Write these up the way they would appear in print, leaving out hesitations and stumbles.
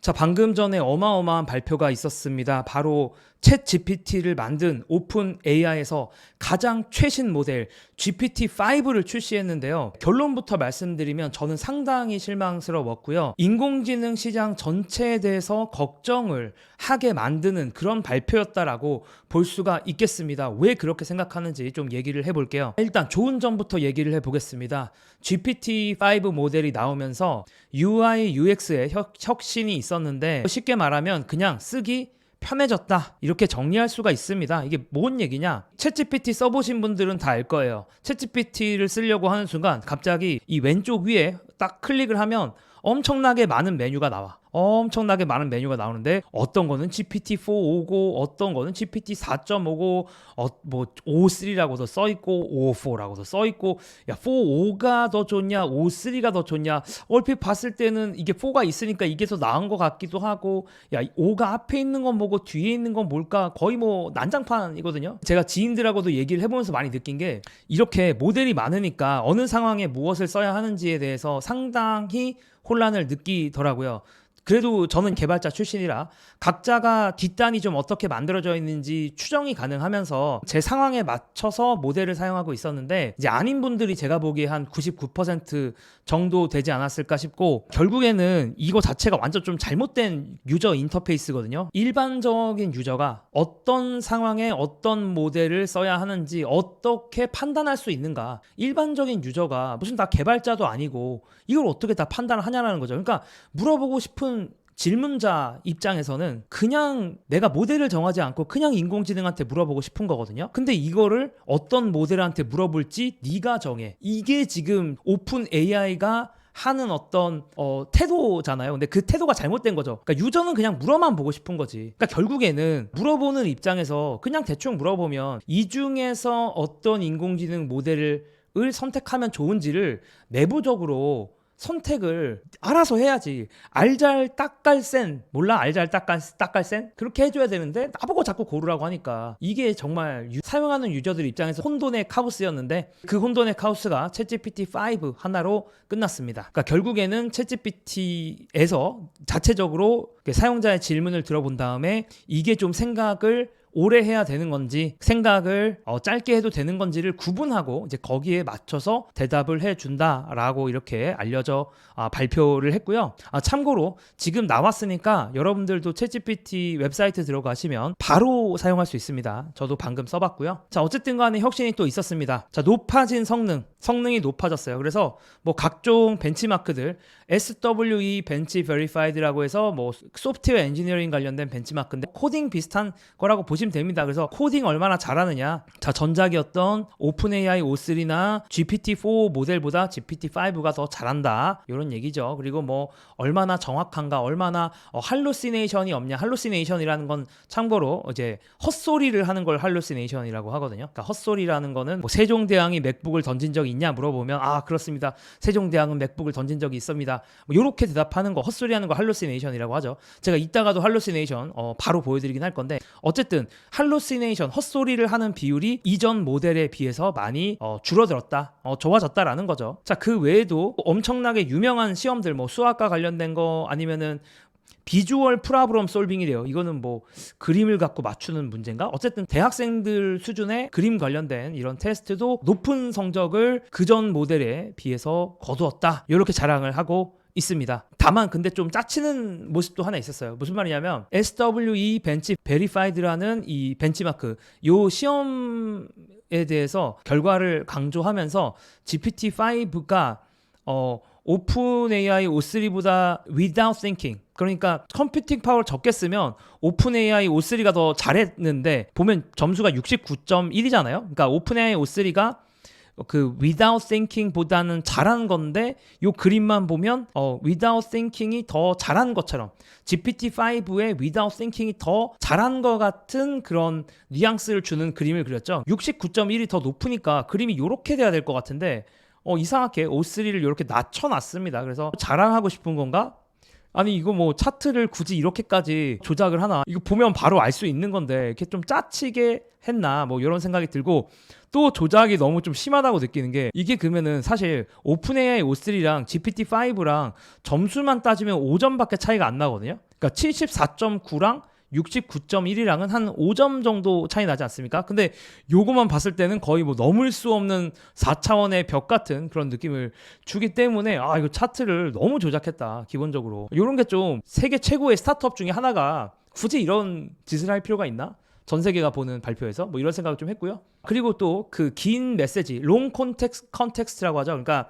자, 방금 전에 어마어마한 발표가 있었습니다. 바로 챗 GPT를 만든 오픈 AI에서 가장 최신 모델 GPT-5를 출시했는데요. 결론부터 말씀드리면 저는 상당히 실망스러웠고요. 인공지능 시장 전체에 대해서 걱정을 하게 만드는 그런 발표였다라고 볼 수가 있겠습니다. 왜 그렇게 생각하는지 좀 얘기를 해볼게요. 일단 좋은 점부터 얘기를 해보겠습니다. GPT-5 모델이 나오면서 UI, UX에 혁신이 있었는데 쉽게 말하면 그냥 쓰기 편해졌다 이렇게 정리할 수가 있습니다. 이게 뭔 얘기냐? 챗GPT 써보신 분들은 다 알 거예요. 챗GPT를 쓰려고 하는 순간 갑자기 이 왼쪽 위에 딱 클릭을 하면 엄청나게 많은 메뉴가 나와. 엄청나게 많은 메뉴가 나오는데 어떤 거는 GPT-4 오고 어떤 거는 GPT-4.5고 뭐 5.3라고도 써있고 5.4라고도 써있고 야 4.5가 더 좋냐 5.3가 더 좋냐 얼핏 봤을 때는 이게 4가 있으니까 이게 더 나은 것 같기도 하고 야 5가 앞에 있는 건 뭐고 뒤에 있는 건 뭘까 거의 뭐 난장판이거든요. 제가 지인들하고도 얘기를 해보면서 많이 느낀 게 이렇게 모델이 많으니까 어느 상황에 무엇을 써야 하는지에 대해서 상당히 혼란을 느끼더라고요. 그래도 저는 개발자 출신이라 각자가 뒷단이 좀 어떻게 만들어져 있는지 추정이 가능하면서 제 상황에 맞춰서 모델을 사용하고 있었는데 이제 아닌 분들이 제가 보기에 한 99% 정도 되지 않았을까 싶고 결국에는 이거 자체가 완전 좀 잘못된 유저 인터페이스거든요. 일반적인 유저가 어떤 상황에 어떤 모델을 써야 하는지 어떻게 판단할 수 있는가. 일반적인 유저가 무슨 다 개발자도 아니고 이걸 어떻게 다 판단을 하냐라는 거죠. 그러니까 물어보고 싶은 질문자 입장에서는 그냥 내가 모델을 정하지 않고 그냥 인공지능한테 물어보고 싶은 거거든요. 근데 이거를 어떤 모델한테 물어볼지 네가 정해. 이게 지금 오픈 AI가 하는 어떤 태도잖아요. 근데 그 태도가 잘못된 거죠. 그러니까 유저는 그냥 물어만 보고 싶은 거지. 그러니까 결국에는 물어보는 입장에서 그냥 대충 물어보면 이 중에서 어떤 인공지능 모델을 선택하면 좋은지를 내부적으로 선택을 알아서 해야지. 알잘딱깔센 몰라? 알잘딱깔센? 그렇게 해줘야 되는데 나보고 자꾸 고르라고 하니까 이게 정말 사용하는 유저들 입장에서 혼돈의 카오스였는데 그 혼돈의 카오스가 챗GPT-5 하나로 끝났습니다. 그러니까 결국에는 챗GPT에서 자체적으로 사용자의 질문을 들어본 다음에 이게 좀 생각을 오래 해야 되는 건지 생각을 짧게 해도 되는 건지를 구분하고 이제 거기에 맞춰서 대답을 해준다라고 이렇게 알려져 발표를 했고요. 참고로 지금 나왔으니까 여러분들도 챗GPT 웹사이트 들어가시면 바로 사용할 수 있습니다. 저도 방금 써봤고요. 자, 어쨌든 간에 혁신이 또 있었습니다. 자, 높아진 성능이 높아졌어요. 그래서 뭐 각종 벤치마크들 SWE 벤치 베리파이드라고 해서 뭐 소프트웨어 엔지니어링 관련된 벤치마크인데 코딩 비슷한 거라고 보시면 됩니다. 그래서 코딩 얼마나 잘하느냐. 자, 전작이었던 오픈AI 5.3나 GPT-4 모델보다 GPT-5가 더 잘한다. 이런 얘기죠. 그리고 뭐 얼마나 정확한가, 얼마나 할루시네이션이 없냐. 할루시네이션이라는 건 참고로 이제 헛소리를 하는 걸 할루시네이션이라고 하거든요. 그러니까 헛소리라는 거는 뭐 세종대왕이 맥북을 던진 적이 있냐 물어보면 그렇습니다. 세종대왕은 맥북을 던진 적이 있습니다. 뭐 이렇게 대답하는 거 헛소리하는 거 할루시네이션이라고 하죠. 제가 이따가도 할루시네이션 바로 보여드리긴 할 건데 어쨌든 할루시네이션 헛소리를 하는 비율이 이전 모델에 비해서 많이 줄어들었다, 좋아졌다라는 거죠. 자, 그 외에도 엄청나게 유명한 시험들 뭐 수학과 관련된 거 아니면은 비주얼 프로블럼 솔빙이래요. 이거는 뭐 그림을 갖고 맞추는 문제인가? 어쨌든 대학생들 수준의 그림 관련된 이런 테스트도 높은 성적을 그전 모델에 비해서 거두었다. 이렇게 자랑을 하고 있습니다. 다만 근데 좀 짜치는 모습도 하나 있었어요. 무슨 말이냐면 SWE 벤치 베리파이드라는 이 벤치마크 요 시험에 대해서 결과를 강조하면서 GPT-5가 오픈AI 5.3보다 without thinking 그러니까 컴퓨팅 파워를 적게 쓰면 오픈AI 5.3가 더 잘했는데 보면 점수가 69.1이잖아요. 그러니까 오픈AI 5.3가 그 without thinking 보다는 잘한 건데 요 그림만 보면 without thinking이 더 잘한 것처럼 GPT-5의 without thinking이 더 잘한 것 같은 그런 뉘앙스를 주는 그림을 그렸죠. 69.1이 더 높으니까 그림이 요렇게 돼야 될 것 같은데 이상하게 O3를 이렇게 낮춰놨습니다. 그래서 자랑하고 싶은 건가? 아니 이거 뭐 차트를 굳이 이렇게까지 조작을 하나? 이거 보면 바로 알 수 있는 건데 이렇게 좀 짜치게 했나? 뭐 이런 생각이 들고 또 조작이 너무 좀 심하다고 느끼는 게 이게 그러면은 사실 오픈AI O3랑 GPT-5랑 점수만 따지면 5점밖에 차이가 안 나거든요. 그러니까 74.9랑 69.1이랑은 한 5점 정도 차이 나지 않습니까? 근데 요거만 봤을 때는 거의 뭐 넘을 수 없는 4차원의 벽 같은 그런 느낌을 주기 때문에 이거 차트를 너무 조작했다. 기본적으로 요런 게 좀 세계 최고의 스타트업 중에 하나가 굳이 이런 짓을 할 필요가 있나? 전 세계가 보는 발표에서 뭐 이런 생각을 좀 했고요. 그리고 또 그 긴 메시지, 롱 컨텍스트라고 하죠. 그러니까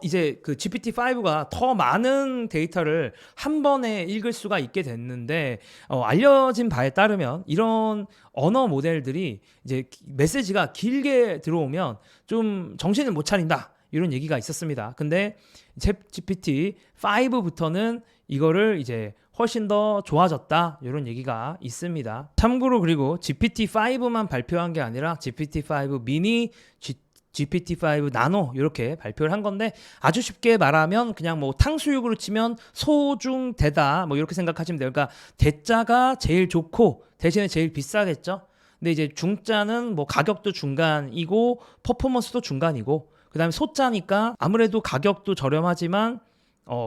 이제 그 GPT-5가 더 많은 데이터를 한 번에 읽을 수가 있게 됐는데 알려진 바에 따르면 이런 언어 모델들이 이제 메시지가 길게 들어오면 좀 정신을 못 차린다. 이런 얘기가 있었습니다. 근데 GPT-5부터는 이거를 이제 훨씬 더 좋아졌다 이런 얘기가 있습니다. 참고로 그리고 GPT-5만 발표한 게 아니라 GPT-5 미니, GPT-5 나노 이렇게 발표를 한 건데 아주 쉽게 말하면 그냥 뭐 탕수육으로 치면 소중 대다 뭐 이렇게 생각하시면 돼요. 그러니까 대자가 제일 좋고 대신에 제일 비싸겠죠. 근데 이제 중자는 뭐 가격도 중간이고 퍼포먼스도 중간이고 그다음에 소자니까 아무래도 가격도 저렴하지만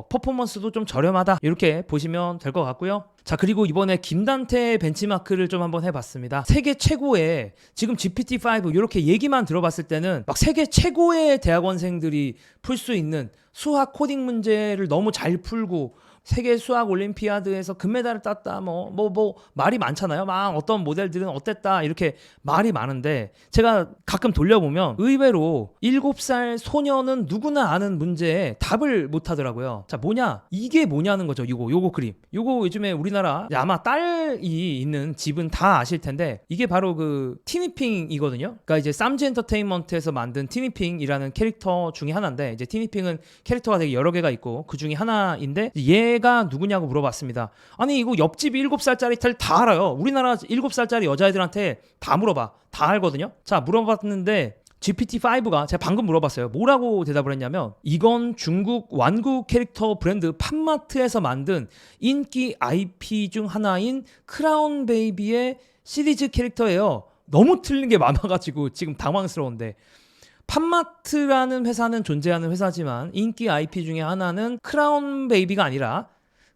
퍼포먼스도 좀 저렴하다 이렇게 보시면 될 것 같고요. 자, 그리고 이번에 김단태 벤치마크를 좀 한번 해봤습니다. 세계 최고의 지금 GPT-5 이렇게 얘기만 들어봤을 때는 막 세계 최고의 대학원생들이 풀 수 있는 수학 코딩 문제를 너무 잘 풀고 세계 수학 올림피아드에서 금메달을 땄다 뭐 말이 많잖아요. 막 어떤 모델들은 어땠다 이렇게 말이 많은데 제가 가끔 돌려보면 의외로 7살 소녀는 누구나 아는 문제에 답을 못 하더라고요. 자, 뭐냐? 이게 뭐냐는 거죠. 요거 그림. 요거 요즘에 우리나라 아마 딸이 있는 집은 다 아실 텐데 이게 바로 그 티니핑이거든요. 그러니까 이제 쌈지 엔터테인먼트에서 만든 티니핑이라는 캐릭터 중에 하나인데 이제 티니핑은 캐릭터가 되게 여러 개가 있고 그 중에 하나인데 얘가 누구냐고 물어봤습니다. 아니 이거 옆집 7살짜리 다 알아요. 우리나라 7살짜리 여자애들한테 다 물어봐. 다 알거든요. 자, 물어봤는데 GPT-5가 제가 방금 물어봤어요. 뭐라고 대답을 했냐면 이건 중국 완구 캐릭터 브랜드 팜마트에서 만든 인기 IP 중 하나인 크라운 베이비의 시리즈 캐릭터예요. 너무 틀린 게 많아가지고 지금 당황스러운데 팜마트라는 회사는 존재하는 회사지만 인기 IP 중에 하나는 크라운 베이비가 아니라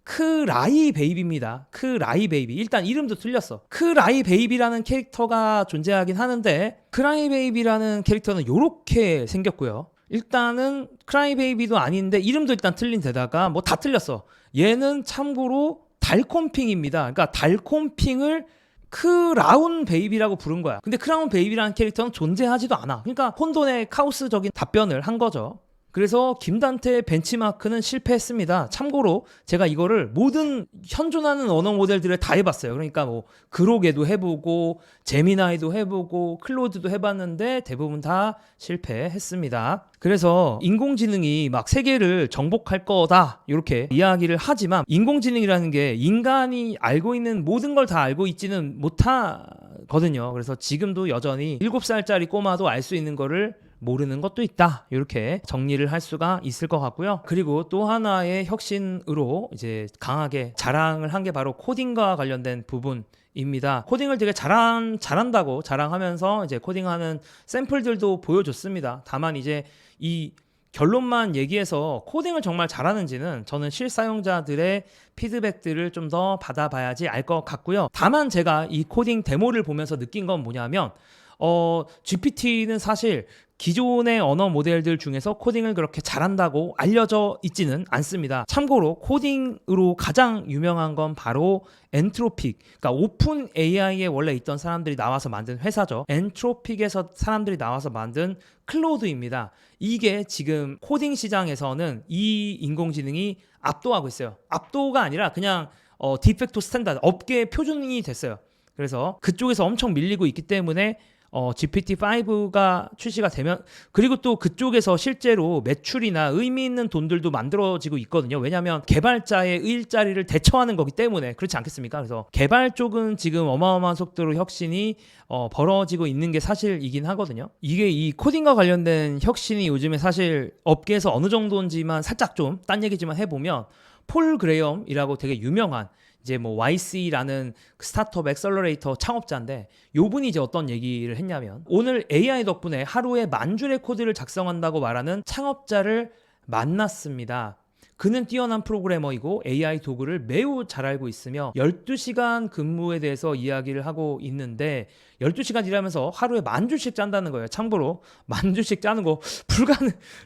크라이 베이비입니다. 크라이 베이비. 일단 이름도 틀렸어. 크라이 베이비라는 캐릭터가 존재하긴 하는데 크라이 베이비라는 캐릭터는 요렇게 생겼고요. 일단은 크라이 베이비도 아닌데 이름도 일단 틀린 데다가 뭐 다 틀렸어. 얘는 참고로 달콤핑입니다. 그러니까 달콤핑을 크라운 베이비라고 부른 거야. 근데 크라운 베이비라는 캐릭터는 존재하지도 않아. 그러니까 혼돈의 카오스적인 답변을 한 거죠. 그래서 김단태 벤치마크는 실패했습니다. 참고로 제가 이거를 모든 현존하는 언어 모델들을 다 해봤어요. 그러니까 뭐 그로게도 해보고 제미나이도 해보고 클로드도 해봤는데 대부분 다 실패했습니다. 그래서 인공지능이 막 세계를 정복할 거다 이렇게 이야기를 하지만 인공지능이라는 게 인간이 알고 있는 모든 걸 다 알고 있지는 못하거든요. 그래서 지금도 여전히 7살짜리 꼬마도 알 수 있는 거를 모르는 것도 있다. 이렇게 정리를 할 수가 있을 것 같고요. 그리고 또 하나의 혁신으로 이제 강하게 자랑을 한 게 바로 코딩과 관련된 부분입니다. 코딩을 되게 잘한다고 자랑하면서 이제 코딩하는 샘플들도 보여줬습니다. 다만 이제 이 결론만 얘기해서 코딩을 정말 잘하는지는 저는 실사용자들의 피드백들을 좀 더 받아봐야지 알 것 같고요. 다만 제가 이 코딩 데모를 보면서 느낀 건 뭐냐면 GPT는 사실 기존의 언어 모델들 중에서 코딩을 그렇게 잘한다고 알려져 있지는 않습니다. 참고로 코딩으로 가장 유명한 건 바로 엔트로픽, 그러니까 오픈 AI에 원래 있던 사람들이 나와서 만든 회사죠. 엔트로픽에서 사람들이 나와서 만든 클로드입니다. 이게 지금 코딩 시장에서는 이 인공지능이 압도하고 있어요. 압도가 아니라 그냥 디팩토 스탠다드, 업계 표준이 됐어요. 그래서 그쪽에서 엄청 밀리고 있기 때문에 GPT-5가 출시가 되면 그리고 또 그쪽에서 실제로 매출이나 의미 있는 돈들도 만들어지고 있거든요. 왜냐하면 개발자의 일자리를 대처하는 거기 때문에 그렇지 않겠습니까? 그래서 개발 쪽은 지금 어마어마한 속도로 혁신이 벌어지고 있는 게 사실이긴 하거든요. 이게 이 코딩과 관련된 혁신이 요즘에 사실 업계에서 어느 정도인지만 살짝 좀 딴 얘기지만 해보면 폴 그레엄이라고 되게 유명한 이제 뭐 YC라는 스타트업 엑셀러레이터 창업자인데 요분이 이제 어떤 얘기를 했냐면 오늘 AI 덕분에 하루에 10,000줄의 코드를 작성한다고 말하는 창업자를 만났습니다. 그는 뛰어난 프로그래머이고 AI 도구를 매우 잘 알고 있으며 12시간 근무에 대해서 이야기를 하고 있는데 12시간 일하면서 하루에 10,000주씩 짠다는 거예요. 참고로 10,000주씩 짜는 거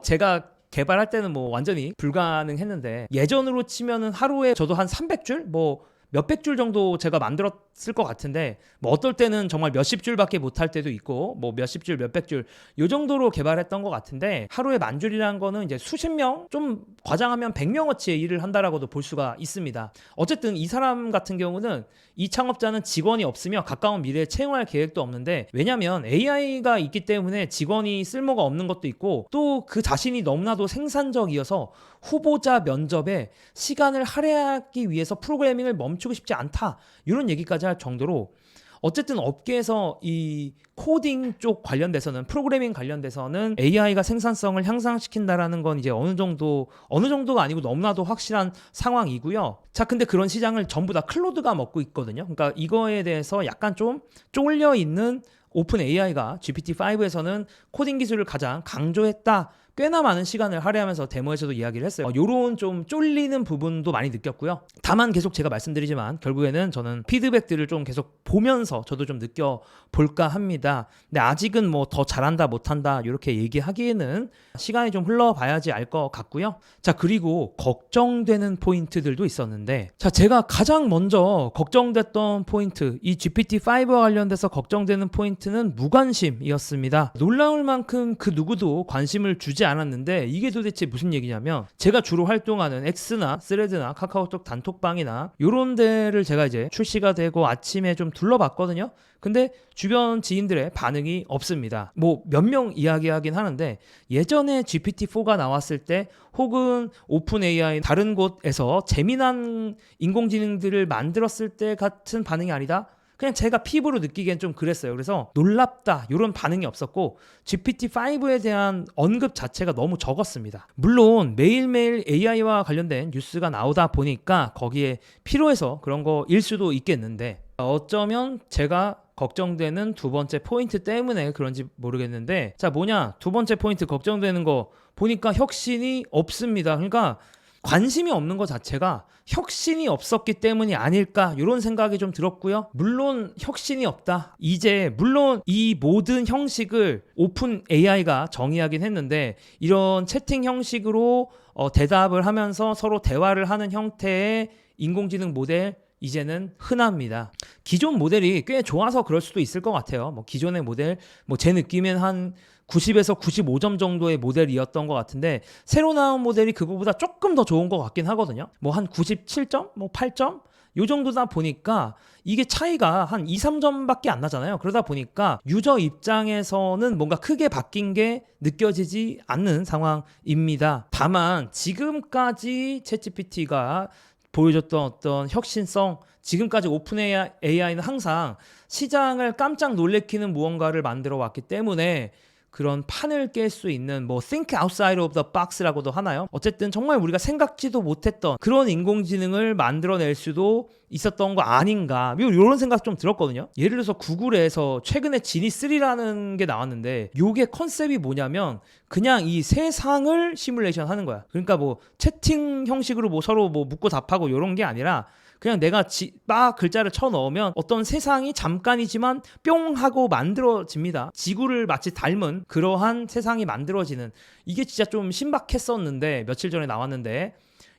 제가 개발할 때는 뭐 완전히 불가능했는데 예전으로 치면은 하루에 저도 한 300줄? 뭐 몇백 줄 정도 제가 만들었을 것 같은데 뭐 어떨 때는 정말 몇십 줄밖에 못할 때도 있고 뭐 몇십 줄, 몇백 줄 요 정도로 개발했던 것 같은데 하루에 10,000줄이라는 거는 이제 수십 명, 좀 과장하면 100명어치의 일을 한다라고도 볼 수가 있습니다. 어쨌든 이 사람 같은 경우는 이 창업자는 직원이 없으며 가까운 미래에 채용할 계획도 없는데 왜냐면 AI가 있기 때문에 직원이 쓸모가 없는 것도 있고 또 그 자신이 너무나도 생산적이어서 후보자 면접에 시간을 할애하기 위해서 프로그래밍을 멈추고 싶지 않다 이런 얘기까지 할 정도로 어쨌든 업계에서 이 코딩 쪽 관련돼서는 프로그래밍 관련돼서는 AI가 생산성을 향상시킨다라는 건 이제 어느 정도가 아니고 너무나도 확실한 상황이고요. 자, 근데 그런 시장을 전부 다 클로드가 먹고 있거든요. 그러니까 이거에 대해서 약간 좀 쫄려 있는 오픈 AI가 GPT-5에서는 코딩 기술을 가장 강조했다. 꽤나 많은 시간을 할애하면서 데모에서도 이야기를 했어요. 요런 좀 쫄리는 부분도 많이 느꼈고요. 다만 계속 제가 말씀드리지만 결국에는 저는 피드백들을 좀 계속 보면서 저도 좀 느껴볼까 합니다. 근데 아직은 뭐 더 잘한다 못한다 이렇게 얘기하기에는 시간이 좀 흘러봐야지 알 것 같고요. 자, 그리고 걱정되는 포인트들도 있었는데 자, 제가 가장 먼저 걱정됐던 포인트, 이 GPT-5와 관련돼서 걱정되는 포인트는 무관심이었습니다. 놀라울 만큼 그 누구도 관심을 주지 않았는데 이게 도대체 무슨 얘기냐면 제가 주로 활동하는 X나 스레드나 카카오톡 단톡방이나 요런 데를 제가 이제 출시가 되고 아침에 좀 둘러봤거든요. 근데 주변 지인들의 반응이 없습니다. 뭐 몇 명 이야기하긴 하는데 예전에 GPT-4가 나왔을 때 혹은 오픈 AI 다른 곳에서 재미난 인공지능들을 만들었을 때 같은 반응이 아니다. 그냥 제가 피부로 느끼기엔 좀 그랬어요. 그래서 놀랍다 이런 반응이 없었고 GPT-5에 대한 언급 자체가 너무 적었습니다. 물론 매일매일 AI와 관련된 뉴스가 나오다 보니까 거기에 필요해서 그런 거일 수도 있겠는데 어쩌면 제가 걱정되는 두 번째 포인트 때문에 그런지 모르겠는데 자, 뭐냐? 두 번째 포인트 걱정되는 거 보니까 혁신이 없습니다. 그러니까 관심이 없는 것 자체가 혁신이 없었기 때문이 아닐까 이런 생각이 좀 들었고요. 물론 혁신이 없다. 이제 물론 이 모든 형식을 오픈 AI가 정의하긴 했는데 이런 채팅 형식으로 대답을 하면서 서로 대화를 하는 형태의 인공지능 모델 이제는 흔합니다. 기존 모델이 꽤 좋아서 그럴 수도 있을 것 같아요. 뭐 기존의 모델 뭐 제 느낌엔 한 90에서 95점 정도의 모델이었던 것 같은데 새로 나온 모델이 그거보다 조금 더 좋은 것 같긴 하거든요. 뭐 한 97점? 뭐 8점? 요 정도다 보니까 이게 차이가 한 2, 3점밖에 안 나잖아요. 그러다 보니까 유저 입장에서는 뭔가 크게 바뀐 게 느껴지지 않는 상황입니다. 다만 지금까지 챗GPT가 보여줬던 어떤 혁신성, 지금까지 오픈 AI는 항상 시장을 깜짝 놀래키는 무언가를 만들어 왔기 때문에 그런 판을 깰 수 있는 뭐 think outside of the box라고도 하나요? 어쨌든 정말 우리가 생각지도 못했던 그런 인공지능을 만들어낼 수도 있었던 거 아닌가 이런 생각 좀 들었거든요. 예를 들어서 구글에서 최근에 지니3라는 게 나왔는데 요게 컨셉이 뭐냐면 그냥 이 세상을 시뮬레이션 하는 거야. 그러니까 뭐 채팅 형식으로 뭐 서로 뭐 묻고 답하고 이런 게 아니라 그냥 내가 막 글자를 쳐 넣으면 어떤 세상이 잠깐이지만 뿅 하고 만들어집니다. 지구를 마치 닮은 그러한 세상이 만들어지는 이게 진짜 좀 신박했었는데 며칠 전에 나왔는데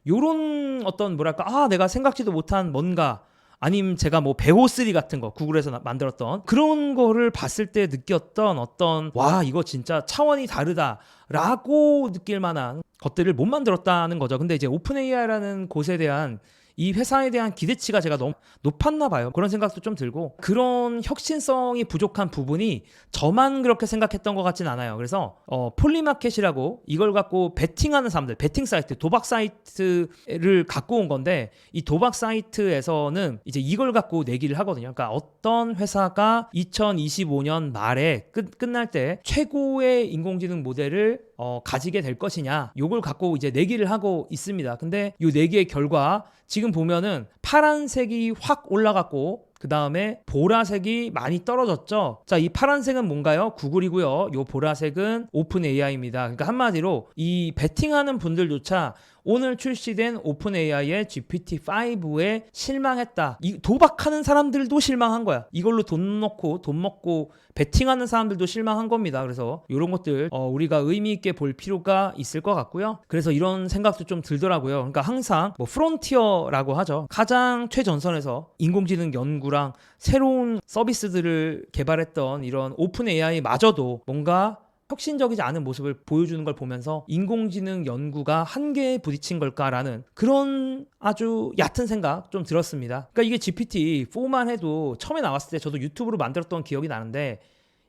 요런 어떤 뭐랄까 내가 생각지도 못한 뭔가 아니면 제가 뭐 베고3 같은 거 구글에서 만들었던 그런 거를 봤을 때 느꼈던 어떤 와 이거 진짜 차원이 다르다라고 느낄 만한 것들을 못 만들었다는 거죠. 근데 이제 오픈 AI라는 곳에 대한 이 회사에 대한 기대치가 제가 너무 높았나 봐요. 그런 생각도 좀 들고 그런 혁신성이 부족한 부분이 저만 그렇게 생각했던 것 같진 않아요. 그래서 폴리마켓이라고 이걸 갖고 베팅하는 사람들, 베팅 사이트, 도박 사이트를 갖고 온 건데 이 도박 사이트에서는 이제 이걸 갖고 내기를 하거든요. 그러니까 어떤 회사가 2025년 말에 끝날 때 최고의 인공지능 모델을 가지게 될 것이냐 요걸 갖고 이제 내기를 하고 있습니다. 근데 이 내기의 결과 지금 보면은 파란색이 확 올라갔고 그 다음에 보라색이 많이 떨어졌죠. 자, 이 파란색은 뭔가요? 구글이고요. 요 보라색은 오픈 AI입니다. 그러니까 한마디로 이 베팅하는 분들조차 오늘 출시된 오픈 AI의 GPT-5에 실망했다. 이 도박하는 사람들도 실망한 거야. 이걸로 돈 먹고 베팅하는 사람들도 실망한 겁니다. 그래서 이런 것들 우리가 의미 있게 볼 필요가 있을 것 같고요. 그래서 이런 생각도 좀 들더라고요. 그러니까 항상 뭐 프론티어라고 하죠. 가장 최전선에서 인공지능 연구랑 새로운 서비스들을 개발했던 이런 오픈 AI마저도 뭔가 혁신적이지 않은 모습을 보여주는 걸 보면서 인공지능 연구가 한계에 부딪힌 걸까라는 그런 아주 얕은 생각 좀 들었습니다. 그러니까 이게 GPT-4만 해도 처음에 나왔을 때 저도 유튜브로 만들었던 기억이 나는데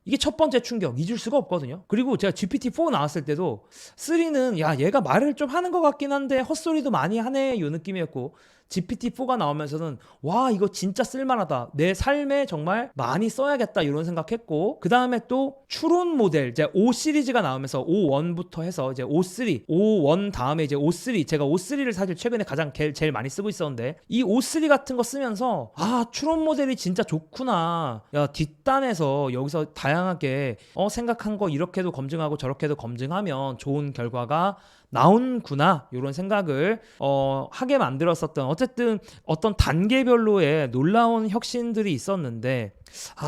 이게 첫 번째 충격 잊을 수가 없거든요. 그리고 제가 GPT-4 나왔을 때도 3는 야 얘가 말을 좀 하는 것 같긴 한데 헛소리도 많이 하네 이 느낌이었고 GPT-4가 나오면서는 와 이거 진짜 쓸만하다. 내 삶에 정말 많이 써야겠다 이런 생각했고 그 다음에 또 추론 모델 이제 5 시리즈가 나오면서 5.1부터 해서 이제 5.3 5.1 다음에 이제 5.3 제가 5.3를 사실 최근에 가장 제일 많이 쓰고 있었는데 이 5.3 같은 거 쓰면서 아 추론 모델이 진짜 좋구나. 야 뒷단에서 여기서 다양하게 생각한 거 이렇게도 검증하고 저렇게도 검증하면 좋은 결과가 나온구나 이런 생각을 하게 만들었었던 어쨌든 어떤 단계별로의 놀라운 혁신들이 있었는데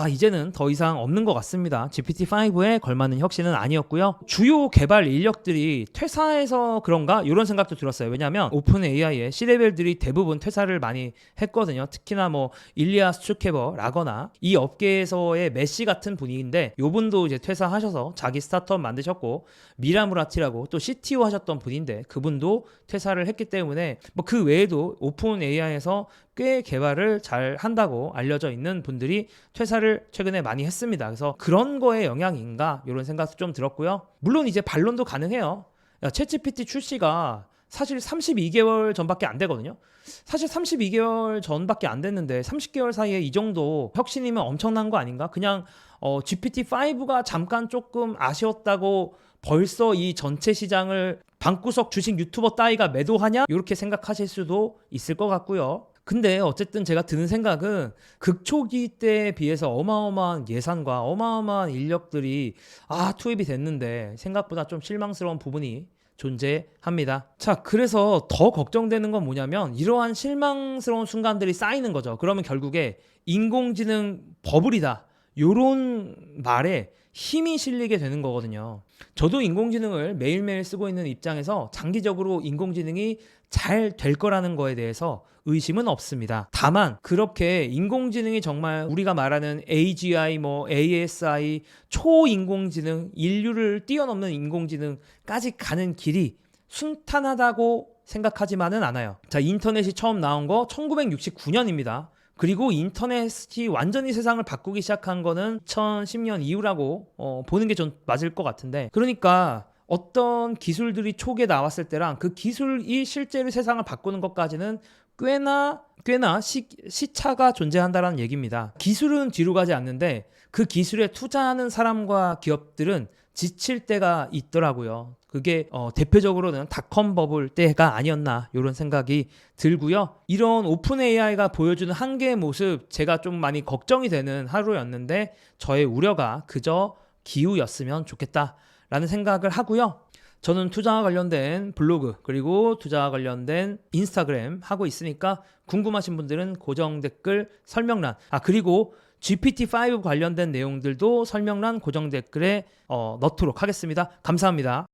이제는 더 이상 없는 것 같습니다. GPT-5에 걸맞는 혁신은 아니었고요. 주요 개발 인력들이 퇴사해서 그런가? 이런 생각도 들었어요. 왜냐하면 오픈 AI의 C레벨들이 대부분 퇴사를 많이 했거든요. 특히나 뭐 일리아 스투케버라거나 이 업계에서의 메시 같은 분인데 이분도 이제 퇴사하셔서 자기 스타트업 만드셨고 미라무라티라고 또 CTO 하셨던 분인데 그분도 퇴사를 했기 때문에 뭐 그 외에도 오픈 AI에서 꽤 개발을 잘 한다고 알려져 있는 분들이 퇴사를 최근에 많이 했습니다. 그래서 그런 거에 영향인가 이런 생각도 좀 들었고요. 물론 이제 반론도 가능해요. 챗GPT 출시가 사실 32개월 전밖에 안 되거든요. 사실 32개월 전밖에 안 됐는데 30개월 사이에 이 정도 혁신이면 엄청난 거 아닌가? 그냥 GPT-5가 잠깐 조금 아쉬웠다고 벌써 이 전체 시장을 방구석 주식 유튜버 따위가 매도하냐? 이렇게 생각하실 수도 있을 것 같고요. 근데 어쨌든 제가 드는 생각은 극초기 때에 비해서 어마어마한 예산과 어마어마한 인력들이 투입이 됐는데 생각보다 좀 실망스러운 부분이 존재합니다. 자, 그래서 더 걱정되는 건 뭐냐면 이러한 실망스러운 순간들이 쌓이는 거죠. 그러면 결국에 인공지능 버블이다. 요런 말에 힘이 실리게 되는 거거든요. 저도 인공지능을 매일매일 쓰고 있는 입장에서 장기적으로 인공지능이 잘 될 거라는 거에 대해서 의심은 없습니다. 다만 그렇게 인공지능이 정말 우리가 말하는 AGI, 뭐 ASI, 초인공지능, 인류를 뛰어넘는 인공지능까지 가는 길이 순탄하다고 생각하지만은 않아요. 자, 인터넷이 처음 나온 거 1969년입니다. 그리고 인터넷이 완전히 세상을 바꾸기 시작한 거는 2010년 이후라고 보는 게 좀 맞을 것 같은데 그러니까 어떤 기술들이 초기에 나왔을 때랑 그 기술이 실제로 세상을 바꾸는 것까지는 꽤나 시차가 존재한다는 얘기입니다. 기술은 뒤로 가지 않는데 그 기술에 투자하는 사람과 기업들은 지칠 때가 있더라고요. 그게 대표적으로는 닷컴 버블 때가 아니었나 이런 생각이 들고요. 이런 오픈 AI가 보여주는 한계의 모습 제가 좀 많이 걱정이 되는 하루였는데 저의 우려가 그저 기우였으면 좋겠다라는 생각을 하고요. 저는 투자와 관련된 블로그 그리고 투자와 관련된 인스타그램 하고 있으니까 궁금하신 분들은 고정 댓글 설명란 그리고 GPT-5 관련된 내용들도 설명란 고정 댓글에 넣도록 하겠습니다. 감사합니다.